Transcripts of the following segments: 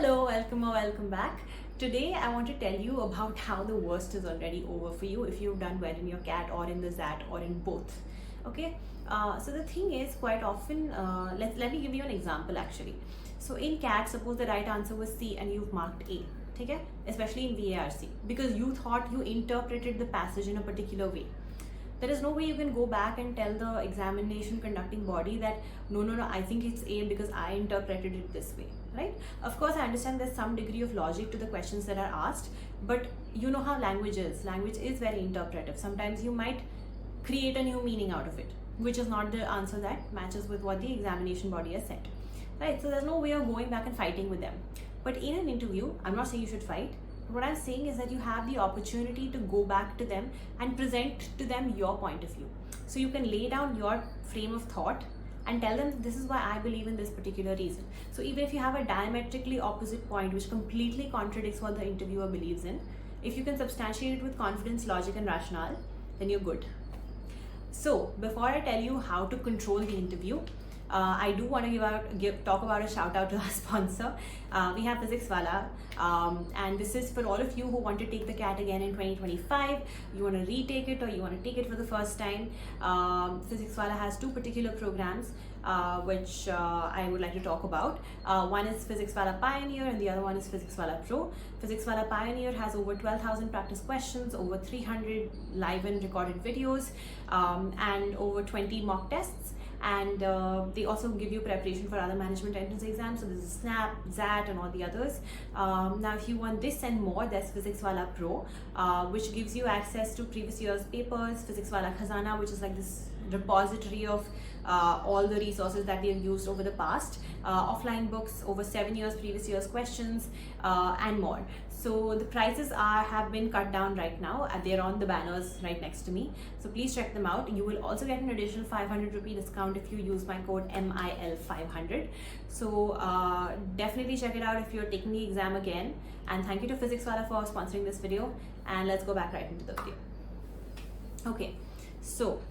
Hello, welcome or welcome back. Today I want to tell you about how the worst is already over for you if you've done well in your CAT or in the ZAT or in both. Okay, so the thing is, quite often, let me give you an example actually. So in CAT, suppose the right answer was C and you've marked A. Okay, especially in VARC, because you thought you interpreted the passage in a particular way. There is no way you can go back and tell the examination conducting body that no, I think it's A because I interpreted it this way, right? Of course, I understand there's some degree of logic to the questions that are asked, but you know how language is. Language is very interpretive. Sometimes you might create a new meaning out of it, which is not the answer that matches with what the examination body has said, right? So there's no way of going back and fighting with them. But in an interview, I'm not saying you should fight. What I'm saying is that you have the opportunity to go back to them and present to them your point of view. So you can lay down your frame of thought and tell them this is why I believe in this particular reason. So even if you have a diametrically opposite point which completely contradicts what the interviewer believes in, if you can substantiate it with confidence, logic and rationale, then you're good. So before I tell you how to control the interview, I do want to talk about a shout out to our sponsor. We have Physics Wala, and this is for all of you who want to take the CAT again in 2025. You want to retake it or you want to take it for the first time. Physics Wala has two particular programs which I would like to talk about. One is Physics Wala Pioneer and the other one is Physics Wala Pro. Physics Wala Pioneer has over 12,000 practice questions, over 300 live and recorded videos, and over 20 mock tests. And they also give you preparation for other management entrance exams. So this is SNAP, ZAT and all the others. Now if you want this and more, there's Physics Wala Pro, which gives you access to previous year's papers, Physics Wala Khazana, which is like this repository of all the resources that we have used over the past, offline books, over 7 years previous year's questions, and more. So the prices have been cut down right now. They're on the banners right next to me. So please check them out. You will also get an additional 500 rupee discount if you use my code MIL500. So definitely check it out if you're taking the exam again. And thank you to Physics Wala for sponsoring this video. And let's go back right into the video. Okay, so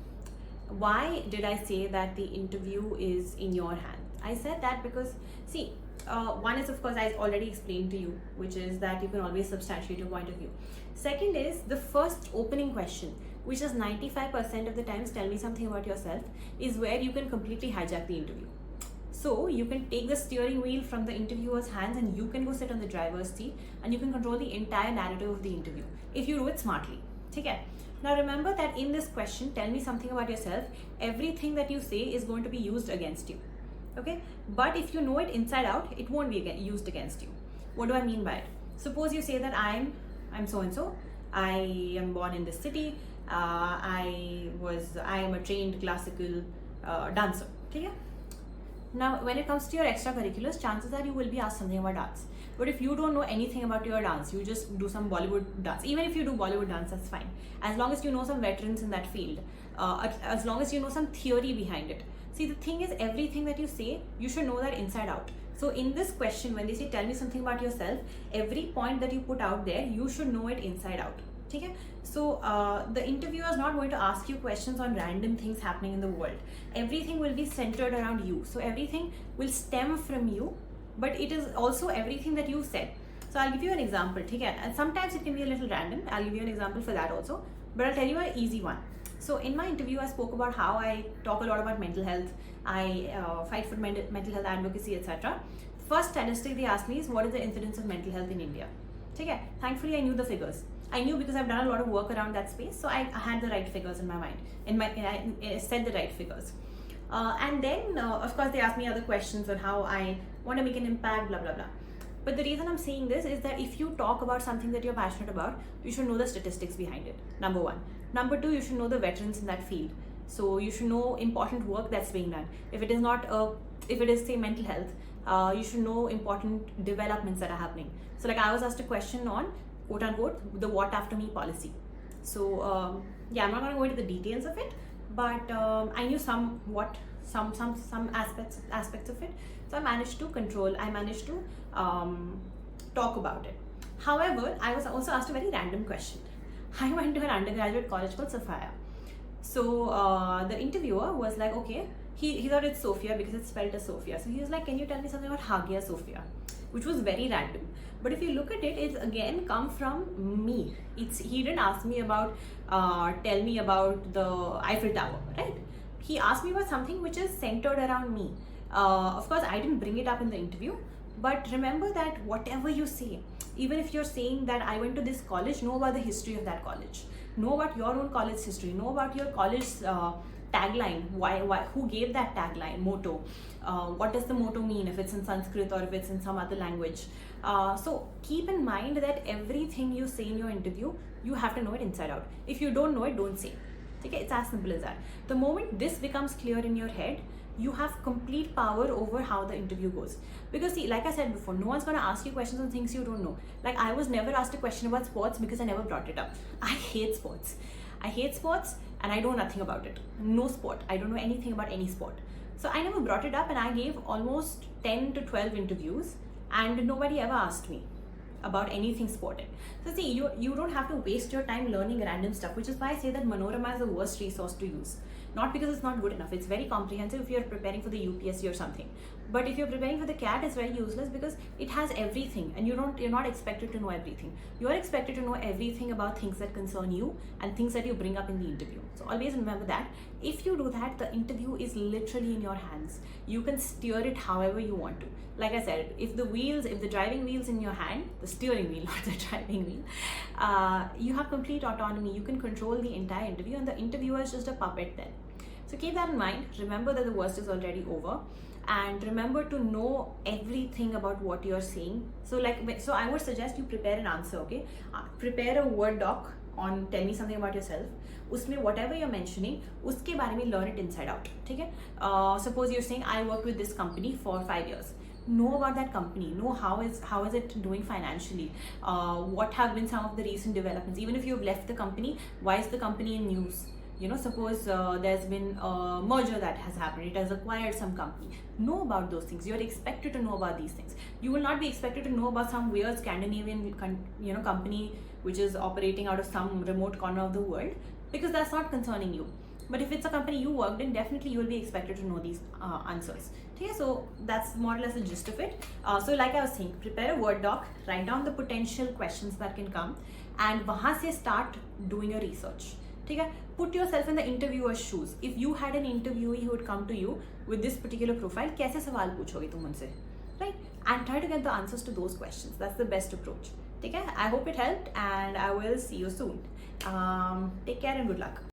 why did I say that the interview is in your hand? I said that because, see, one is, of course, I already explained to you, which is that you can always substantiate your point of view. Second is the first opening question, which is 95% of the times, tell me something about yourself, is where you can completely hijack the interview. So you can take the steering wheel from the interviewer's hands and you can go sit on the driver's seat and you can control the entire narrative of the interview if you do it smartly. Okay? Now remember that in this question, tell me something about yourself, everything that you say is going to be used against you. Okay, but if you know it inside out, it won't be used against you. What do I mean by it? Suppose you say that I'm so and so. I am born in this city. I am a trained classical dancer. Okay. Now, when it comes to your extracurriculars, chances are you will be asked something about dance. But if you don't know anything about your dance, you just do some Bollywood dance. Even if you do Bollywood dance, that's fine. As long as you know some veterans in that field, as long as you know some theory behind it. See, the thing is, everything that you say, you should know that inside out. So in this question, when they say, tell me something about yourself, every point that you put out there, you should know it inside out. Okay? So the interviewer is not going to ask you questions on random things happening in the world. Everything will be centered around you. So everything will stem from you, but it is also everything that you said. So I'll give you an example. Okay? And sometimes it can be a little random. I'll give you an example for that also, but I'll tell you an easy one. So in my interview, I spoke about how I talk a lot about mental health. I fight for mental health advocacy, etc. First statistic they asked me is, what is the incidence of mental health in India? Okay. Thankfully, I knew the figures. I knew because I've done a lot of work around that space, so I had the right figures in my mind. I said the right figures. And then, of course, they asked me other questions on how I want to make an impact, blah, blah, blah. But the reason I'm saying this is that if you talk about something that you're passionate about, you should know the statistics behind it, number one. Number two, you should know the veterans in that field. So you should know important work that's being done. If it is say mental health, you should know important developments that are happening. So like I was asked a question on, quote unquote, the what after me policy. So yeah, I'm not going to go into the details of it, but I knew some aspects of it. So I managed to talk about it. However, I was also asked a very random question. I went to an undergraduate college called Sophia. So the interviewer was like, okay, he thought it's Sophia because it's spelled as Sophia. So he was like, can you tell me something about Hagia Sophia? which was very random. But if you look at it, it's again come from me. He didn't ask me about tell me about the Eiffel Tower, right? He asked me about something which is centered around me. Of course, I didn't bring it up in the interview, but remember that whatever you say, even if you're saying that I went to this college, know about the history of that college, know about your own college history, know about your college tagline, why, who gave that tagline, motto, what does the motto mean, if it's in Sanskrit or if it's in some other language. So keep in mind that everything you say in your interview, you have to know it inside out. If you don't know it, don't say. Okay, it's as simple as that. The moment this becomes clear in your head, you have complete power over how the interview goes. Because see, like I said before, no one's gonna ask you questions on things you don't know. Like I was never asked a question about sports because I never brought it up. I hate sports. I hate sports and I know nothing about it. No sport. I don't know anything about any sport. So I never brought it up, and I gave almost 10 to 12 interviews and nobody ever asked me about anything sporting. So see, you don't have to waste your time learning random stuff, which is why I say that Manorama is the worst resource to use. Not because it's not good enough, it's very comprehensive if you're preparing for the UPSC or something. But if you're preparing for the CAT, it's very useless because it has everything, and you're not expected to know everything. You're expected to know everything about things that concern you and things that you bring up in the interview. So always remember that. If you do that, the interview is literally in your hands. You can steer it however you want to. Like I said, if the driving wheel's in your hand, the steering wheel, not the driving wheel, you have complete autonomy. You can control the entire interview, and the interviewer is just a puppet then. So keep that in mind. Remember that the worst is already over, and remember to know everything about what you're saying. So I would suggest you prepare an answer, okay? Prepare a Word doc on tell me something about yourself. उसमें whatever you're mentioning, उसके बारे में learn it inside out, ठीक है? Suppose you're saying I worked with this company for 5 years. Know about that company, know how is it doing financially, what have been some of the recent developments. Even if you've left the company, why is the company in news? Suppose there's been a merger that has happened, it has acquired some company. Know about those things. You're expected to know about these things. You will not be expected to know about some weird Scandinavian company which is operating out of some remote corner of the world, because that's not concerning you. But if it's a company you worked in, definitely you will be expected to know these answers. Okay, so that's more or less the gist of it. So like I was saying, prepare a Word doc, write down the potential questions that can come, and वहाँ से start doing your research. ठीक है? Put yourself in the interviewer's shoes. If you had an interviewee who would come to you with this particular profile, कैसे सवाल पूछोगे तुम उनसे? Right? And try to get the answers to those questions. That's the best approach. ठीक है? I hope it helped, and I will see you soon. Take care and good luck.